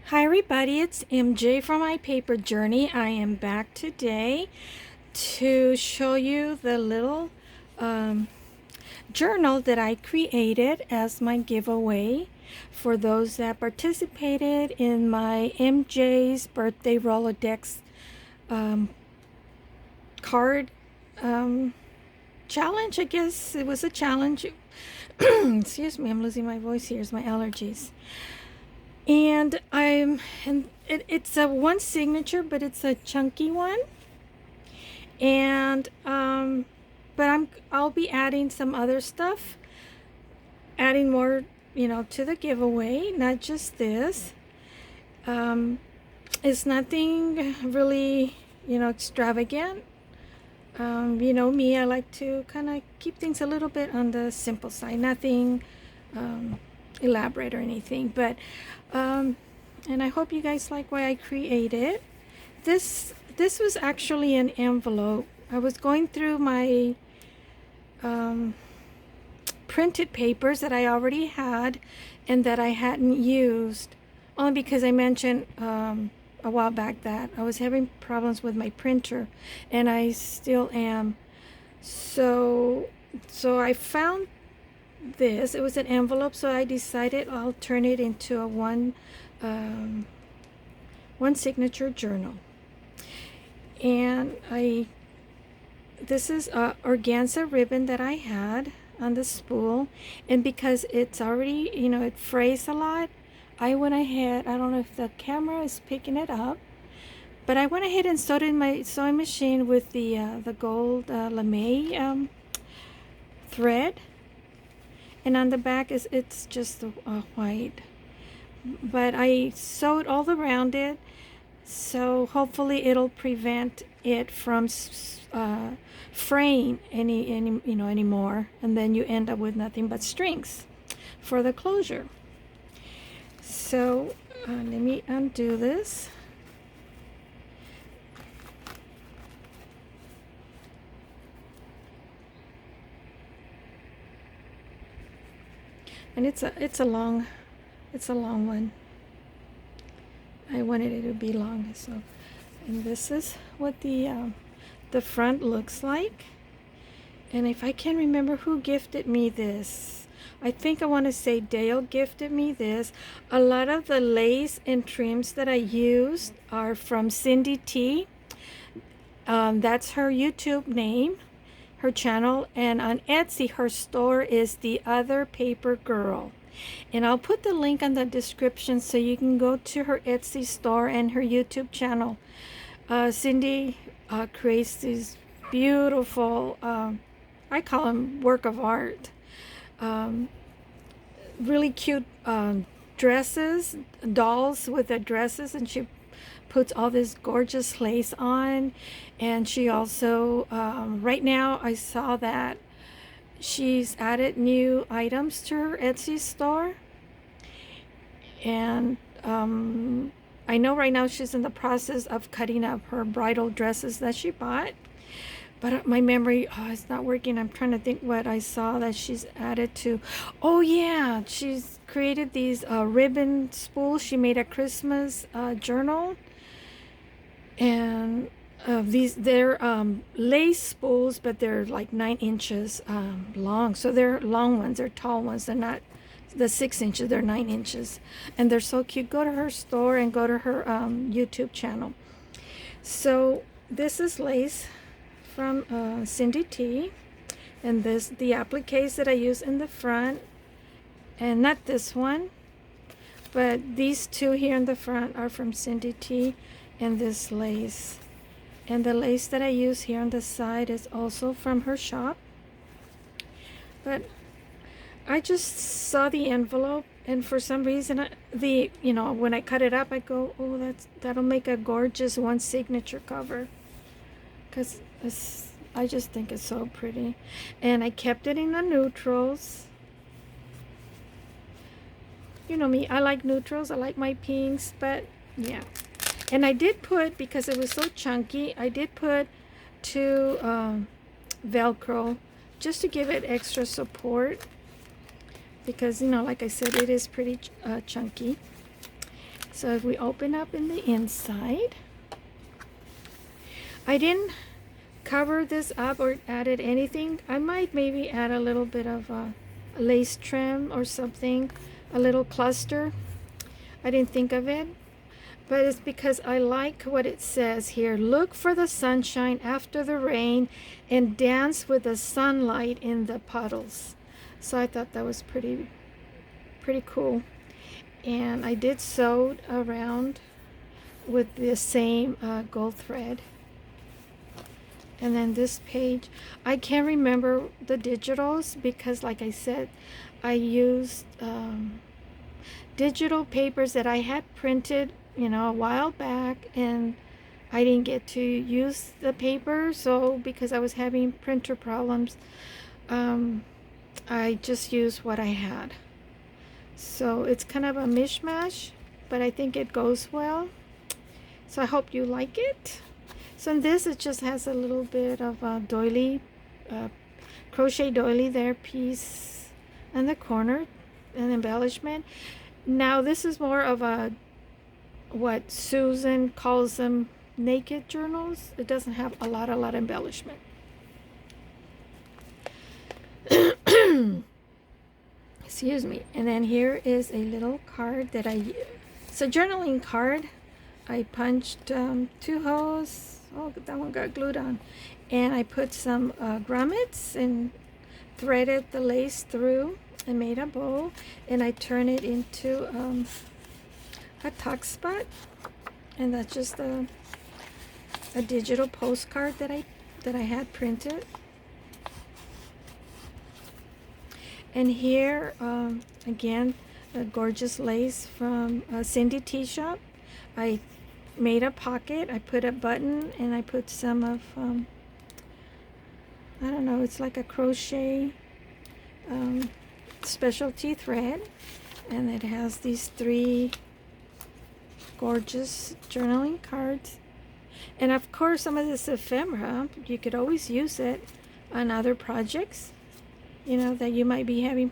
Hi everybody, it's MJ from My Paper Journey. I am back today to show you the little journal that I created as my giveaway for those that participated in my MJ's Birthday Rolodex card challenge. I guess it was a challenge. Excuse me, I'm losing my voice here. It's my allergies. And it's a one signature, but it's a chunky one. And but I'll be adding some other stuff, adding more, to the giveaway, not just this. It's nothing really, extravagant. Me, I like to kind of keep things a little bit on the simple side, nothing elaborate or anything, but and I hope you guys like what I created. This was actually an envelope. I was going through my printed papers that I already had and that I hadn't used, only because I mentioned a while back that I was having problems with my printer, and I still am. So I found this. It was an envelope, so I decided I'll turn it into a one signature journal. And this is a organza ribbon that I had on the spool, and because it's already, it frays a lot, I went ahead, I don't know if the camera is picking it up, but I went ahead and sewed in my sewing machine with the gold lame thread. And on the back it's just white, but I sewed all around it, so hopefully it'll prevent it from fraying anymore, and then you end up with nothing but strings for the closure. So let me undo this. And it's a long one. I wanted it to be long, so. And this is what the front looks like. And if I can remember who gifted me this, I think I want to say Dale gifted me this. A lot of the lace and trims that I used are from Cindy T. That's her YouTube name, her channel, and on Etsy her store is The Other Paper Girl, and I'll put the link on the description so you can go to her Etsy store and her YouTube channel. Cindy creates these beautiful, I call them work of art, really cute dresses, dolls with the dresses, and she puts all this gorgeous lace on. And she also right now I saw that she's added new items to her Etsy store, and I know right now she's in the process of cutting up her bridal dresses that she bought, but my memory, it's not working. I'm trying to think what I saw that she's added to. Oh yeah, she's created these ribbon spools. She made a Christmas journal, and they're lace spools, but they're like 9 inches long. So they're long ones, they're tall ones. They're not the 6 inches, they're 9 inches, and they're so cute. Go to her store and go to her YouTube channel. So this is lace from Cindy T, and the appliques that I use in the front, and not this one, but these two here in the front are from Cindy T, and this lace. And the lace that I use here on the side is also from her shop. But I just saw the envelope, and for some reason when I cut it up, I go, oh, that'll make a gorgeous one signature cover, because I just think it's so pretty. And I kept it in the neutrals. You know me, I like neutrals, I like my pinks, but yeah. And I did put, because it was so chunky, I did put 2 Velcro just to give it extra support, because like I said, it is pretty chunky. So if we open up in the inside, I didn't cover this up or added anything. I might maybe add a little bit of a lace trim or something, a little cluster. I didn't think of it, but it's because I like what it says here. Look for the sunshine after the rain and dance with the sunlight in the puddles. So I thought that was pretty cool. And I did sew around with the same gold thread. And then this page, I can't remember the digitals because, like I said, I used digital papers that I had printed, you know, a while back, and I didn't get to use the paper. So because I was having printer problems, I just used what I had. So it's kind of a mishmash, but I think it goes well. So I hope you like it. So in this, it just has a little bit of a doily, crochet doily there piece in the corner, an embellishment. Now this is more of a, what Susan calls them, naked journals. It doesn't have a lot of embellishment. Excuse me. And then here is a little card that it's a journaling card. I punched 2 holes. Oh, that one got glued on. And I put some grommets and threaded the lace through and made a bow. And I turn it into a tuck spot. And that's just a digital postcard that I had printed. And here, again, a gorgeous lace from Cindy Tea Shop. I made a pocket, I put a button, and I put some of, I don't know, it's like a crochet specialty thread. And it has these 3 gorgeous journaling cards. And of course, some of this ephemera, you could always use it on other projects, you know, that you might be having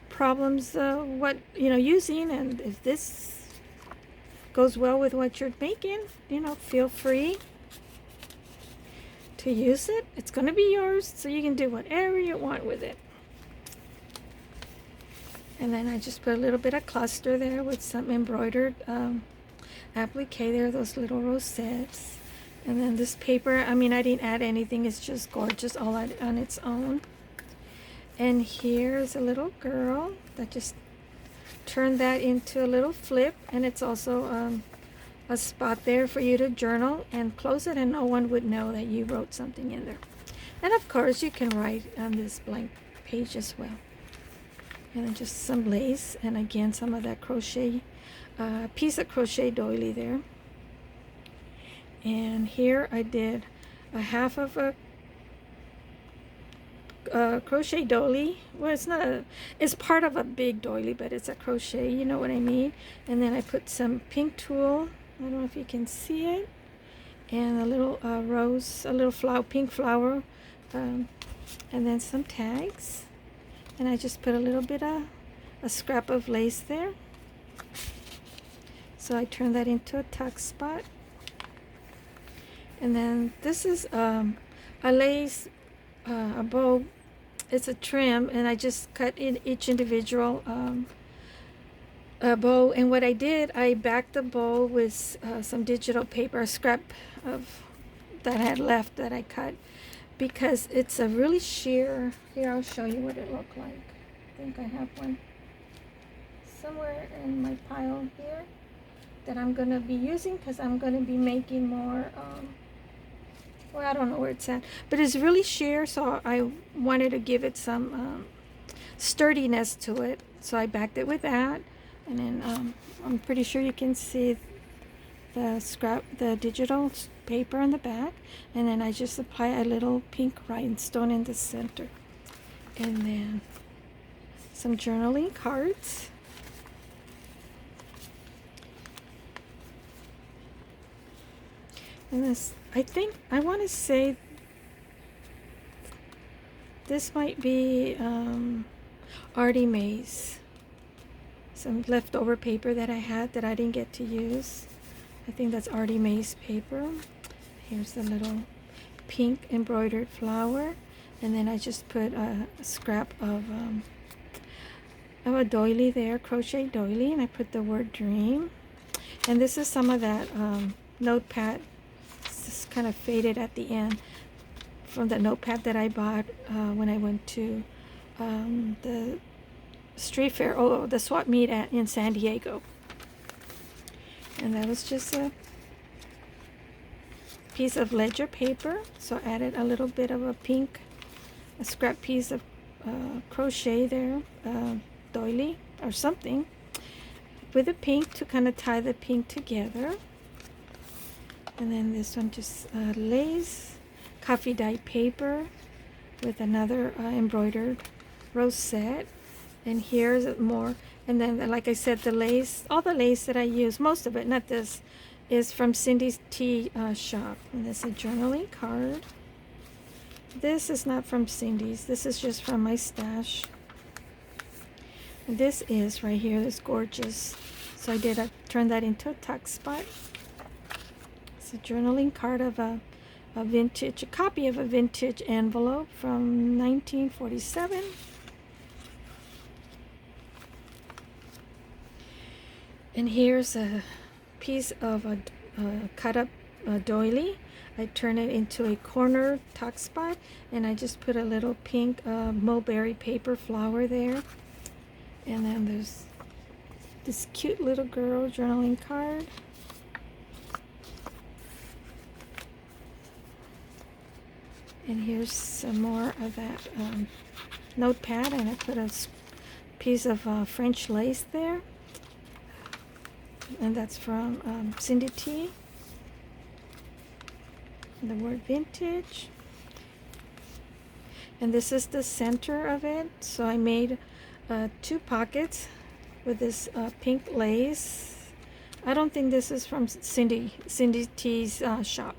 problems using. And if this goes well with what you're making, you know, feel free to use it. It's going to be yours, so you can do whatever you want with it. And then I just put a little bit of cluster there with some embroidered applique there, those little rosettes. And then this paper, I mean, I didn't add anything, it's just gorgeous all on its own. And here's a little girl that just turned that into a little flip, and it's also a spot there for you to journal and close it, and no one would know that you wrote something in there. And of course, you can write on this blank page as well. And then just some lace, and again, some of that crochet, piece of crochet doily there. And here I did a half of a crochet doily. Well, it's part of a big doily, but it's a crochet, you know what I mean. And then I put some pink tulle, I don't know if you can see it, and a little rose, a little flower, pink flower, and then some tags. And I just put a little bit of a scrap of lace there. So I turned that into a tuck spot. And then this is a lace, a bow. It's a trim, and I just cut in each individual bow. And what I did, I backed the bow with some digital paper, a scrap of that I had left that I cut, because it's a really sheer. Here, I'll show you what it looked like. I think I have one somewhere in my pile here that I'm going to be using, because I'm going to be making more, well, I don't know where it's at, but it's really sheer, so I wanted to give it some sturdiness to it, so I backed it with that. And then I'm pretty sure you can see the digital paper on the back, and then I just apply a little pink rhinestone in the center, and then some journaling cards. And this, I think, I want to say this might be Artie Mae's. some leftover paper that I had that I didn't get to use. I think that's Artie Mae's paper. Here's the little pink embroidered flower, and then I just put a scrap of a doily there, crochet doily, and I put the word dream. And this is some of that notepad. It's just kind of faded at the end from the notepad that I bought when I went to the street fair, the swap meet in San Diego. And that was just a piece of ledger paper, so I added a little bit of a pink, a scrap piece of crochet there, doily or something, with the pink to kind of tie the pink together. And then this one just lace coffee dye paper with another embroidered rosette. And here's more. And then, like I said, the lace, all the lace that I use, most of it, not this, is from Cindy's Tea shop. And this is a journaling card. This is not from Cindy's. This is just from my stash. And this is right here. It's gorgeous. So I turned that into a tuck spot. It's a journaling card of a copy of a vintage envelope from 1947. And here's a piece of a cut up doily. I turn it into a corner tuck spot, and I just put a little pink mulberry paper flower there. And then there's this cute little girl journaling card. And here's some more of that notepad, and I put a piece of French lace there. And that's from Cindy T. The word vintage. And this is the center of it. So I made 2 pockets with this pink lace. I don't think this is from Cindy T's shop.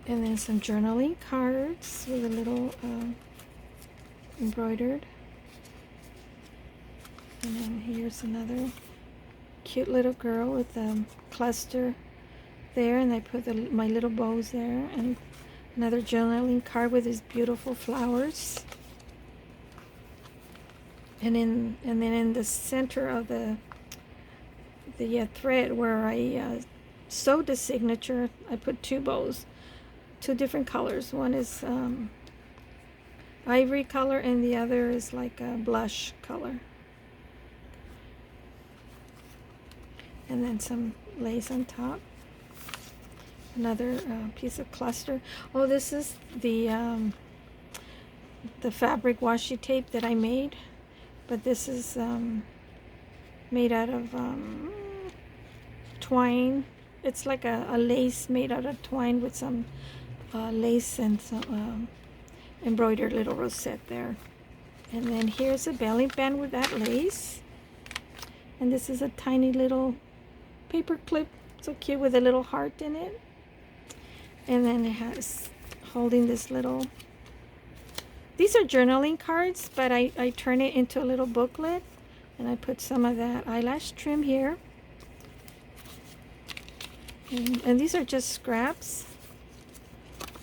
And then some journaling cards with a little embroidered. And then here's another cute little girl with a cluster there, and I put my little bows there, and another journaling card with these beautiful flowers. And then in the center of the thread where I sewed the signature, I put 2 bows, 2 different colors. One is ivory color, and the other is like a blush color. And then some lace on top. Another piece of cluster. Oh, this is the fabric washi tape that I made, but this is made out of twine. It's like a lace made out of twine with some lace and some embroidered little rosette there. And then here's a belly band with that lace. And this is a tiny little paper clip, so cute, with a little heart in it. And then it has holding this little, these are journaling cards, but I turn it into a little booklet, and I put some of that eyelash trim here. And these are just scraps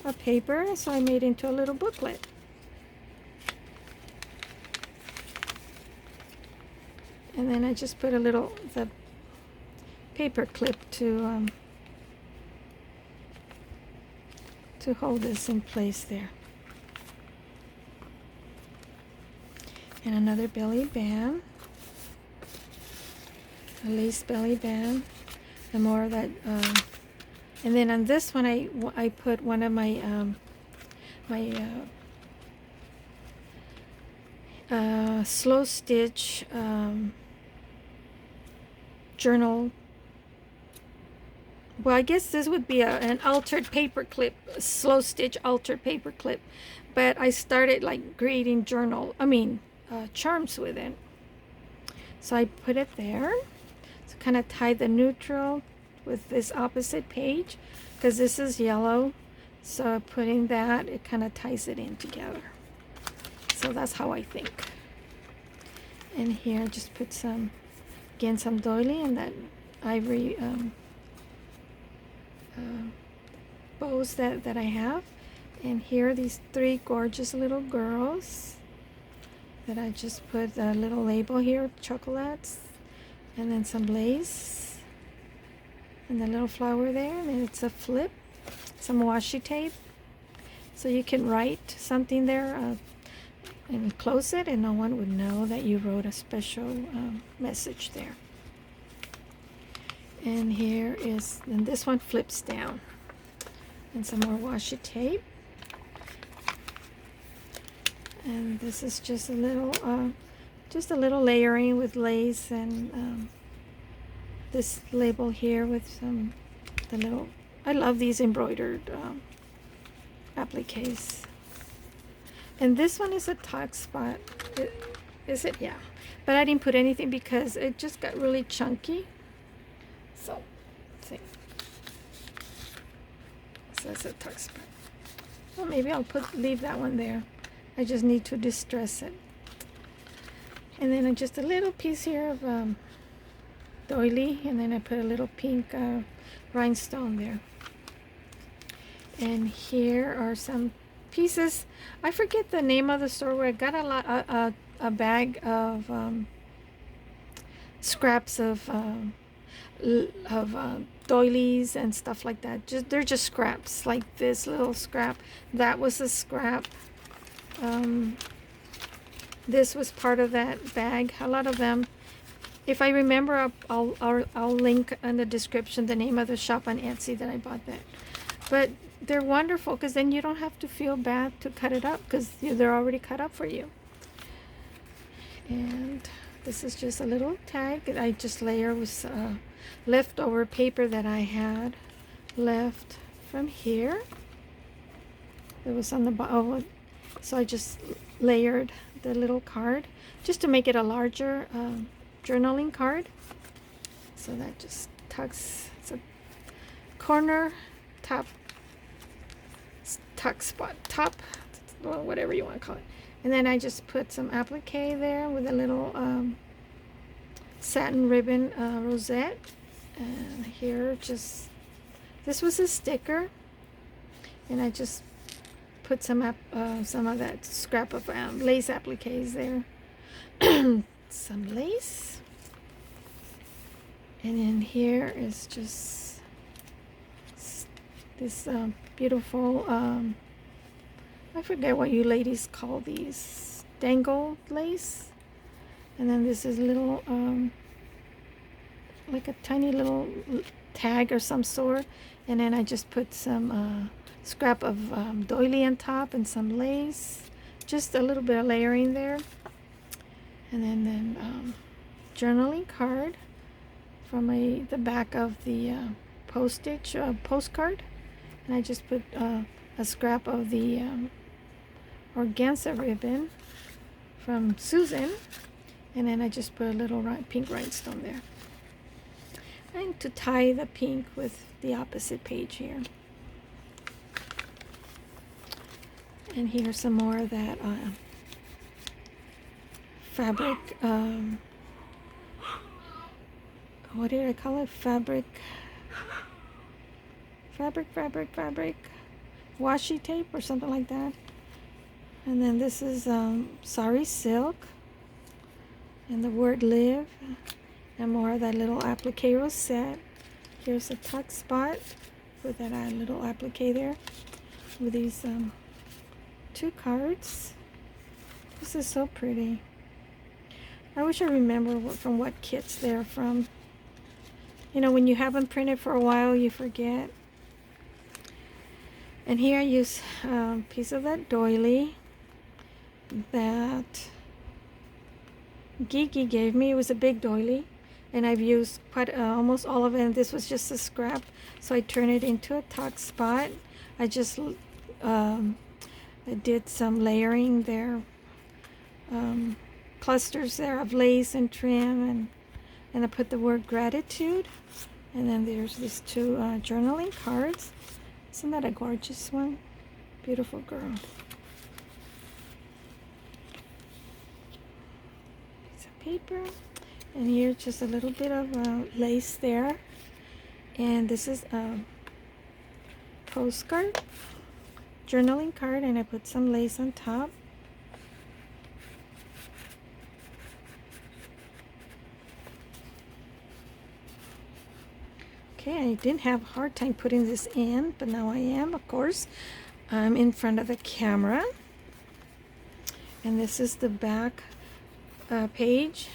of paper, so I made into a little booklet. And then I just put the paper clip to hold this in place there. And another belly band, a lace belly band, and more of that. And then on this one, I put one of my slow stitch journal. Well, I guess this would be an altered paper clip, slow stitch altered paper clip, but I started like creating charms with it. So I put it there to kind of tie the neutral with this opposite page, because this is yellow. So putting that, it kind of ties it in together. So that's how I think. And here, just put some Again, some doily and that ivory bows that I have. And here are these 3 gorgeous little girls that I just put a little label here, chocolates, and then some lace, and the little flower there, and it's a flip, some washi tape, so you can write something there and close it, and no one would know that you wrote a special message there. And here is, and this one flips down, and some more washi tape. And this is just a little layering with lace, and this label here with some the little. I love these embroidered appliques. And this one is a tuck spot. Is it? Yeah. But I didn't put anything because it just got really chunky. So, see. So it's a tuck spot. Well, maybe I'll leave that one there. I just need to distress it. And then just a little piece here of doily, and then I put a little pink rhinestone there. And here are some pieces. I forget the name of the store where I got a bag of scraps of doilies and stuff like that. They're just scraps, like this little scrap. That was a scrap. This was part of that bag. A lot of them. If I remember, I'll link in the description the name of the shop on Etsy that I bought that. But they're wonderful because then you don't have to feel bad to cut it up because they're already cut up for you. And this is just a little tag that I just layer with leftover paper that I had left from here. It was on the bottom. So I just layered the little card just to make it a larger journaling card. So that just tucks, it's a corner top tuck spot, top, well, whatever you want to call it. And then I just put some applique there with a little satin ribbon rosette. And here just, this was a sticker, and I just put some of that scrap of lace appliques there. Some lace. And then here is just this beautiful, I forget what you ladies call these, dangle lace. And then this is a little, like a tiny little tag or some sort. And then I just put some scrap of doily on top and some lace, just a little bit of layering there. And then journaling card from the back of the postcard, and I just put a scrap of the organza ribbon from Susan, and then I just put a little pink rhinestone there. And to tie the pink with the opposite page here. And here's some more of that fabric, what did I call it? Fabric washi tape or something like that. And then this is sari silk, and the word live, and more of that little applique rosette. Here's a tuck spot with that little applique there with these 2 cards. This is so pretty. I wish I remember from what kits they're from. You know, when you haven't printed for a while, you forget. And here I use a piece of that doily that Gigi gave me. It was a big doily, and I've used quite almost all of it. And this was just a scrap, so I turned it into a tuck spot. I just I did some layering there, clusters there of lace and trim, and I put the word gratitude. And then there's these 2 journaling cards. Isn't that a gorgeous one? Beautiful girl. Piece of paper. And here's just a little bit of lace there. And this is a postcard, journaling card, and I put some lace on top. Okay, I didn't have a hard time putting this in, but now I am, of course. I'm in front of the camera. And this is the back page.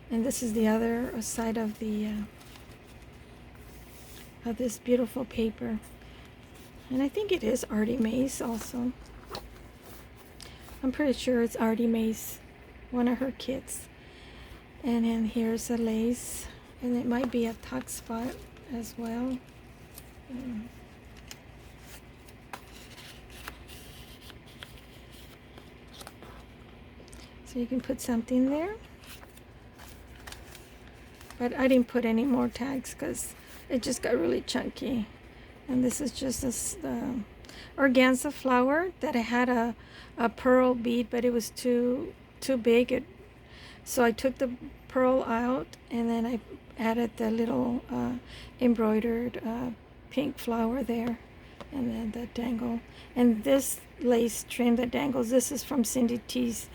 And this is the other side of the of this beautiful paper. And I think it is Artie Mae's also. I'm pretty sure it's Artie Mae's, one of her kits. And then here's a lace. And it might be a tuck spot as well. So you can put something there. But I didn't put any more tags because it just got really chunky. And this is just this organza flower that I had a pearl bead, but it was too big. So I took the pearl out, and then I added the little embroidered pink flower there, and then the dangle. And this lace trim that dangles, this is from Cindy T's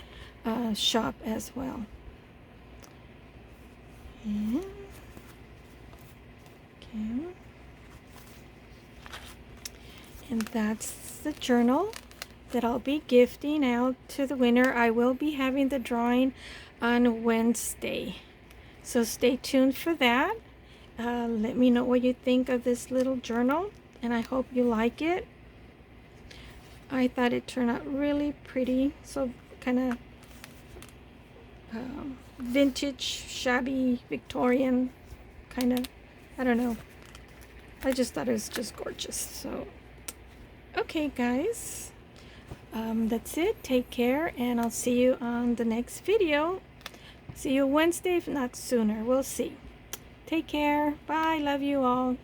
shop as well. Okay. And that's the journal that I'll be gifting out to the winner. I will be having the drawing on Wednesday, so stay tuned for that. Let me know what you think of this little journal, and I hope you like it. I thought it turned out really pretty, so kind of vintage, shabby, Victorian kind of, I don't know. I just thought it was just gorgeous. So okay guys, that's it. Take care, and I'll see you on the next video. See you Wednesday, if not sooner. We'll see. Take care. Bye. Love you all.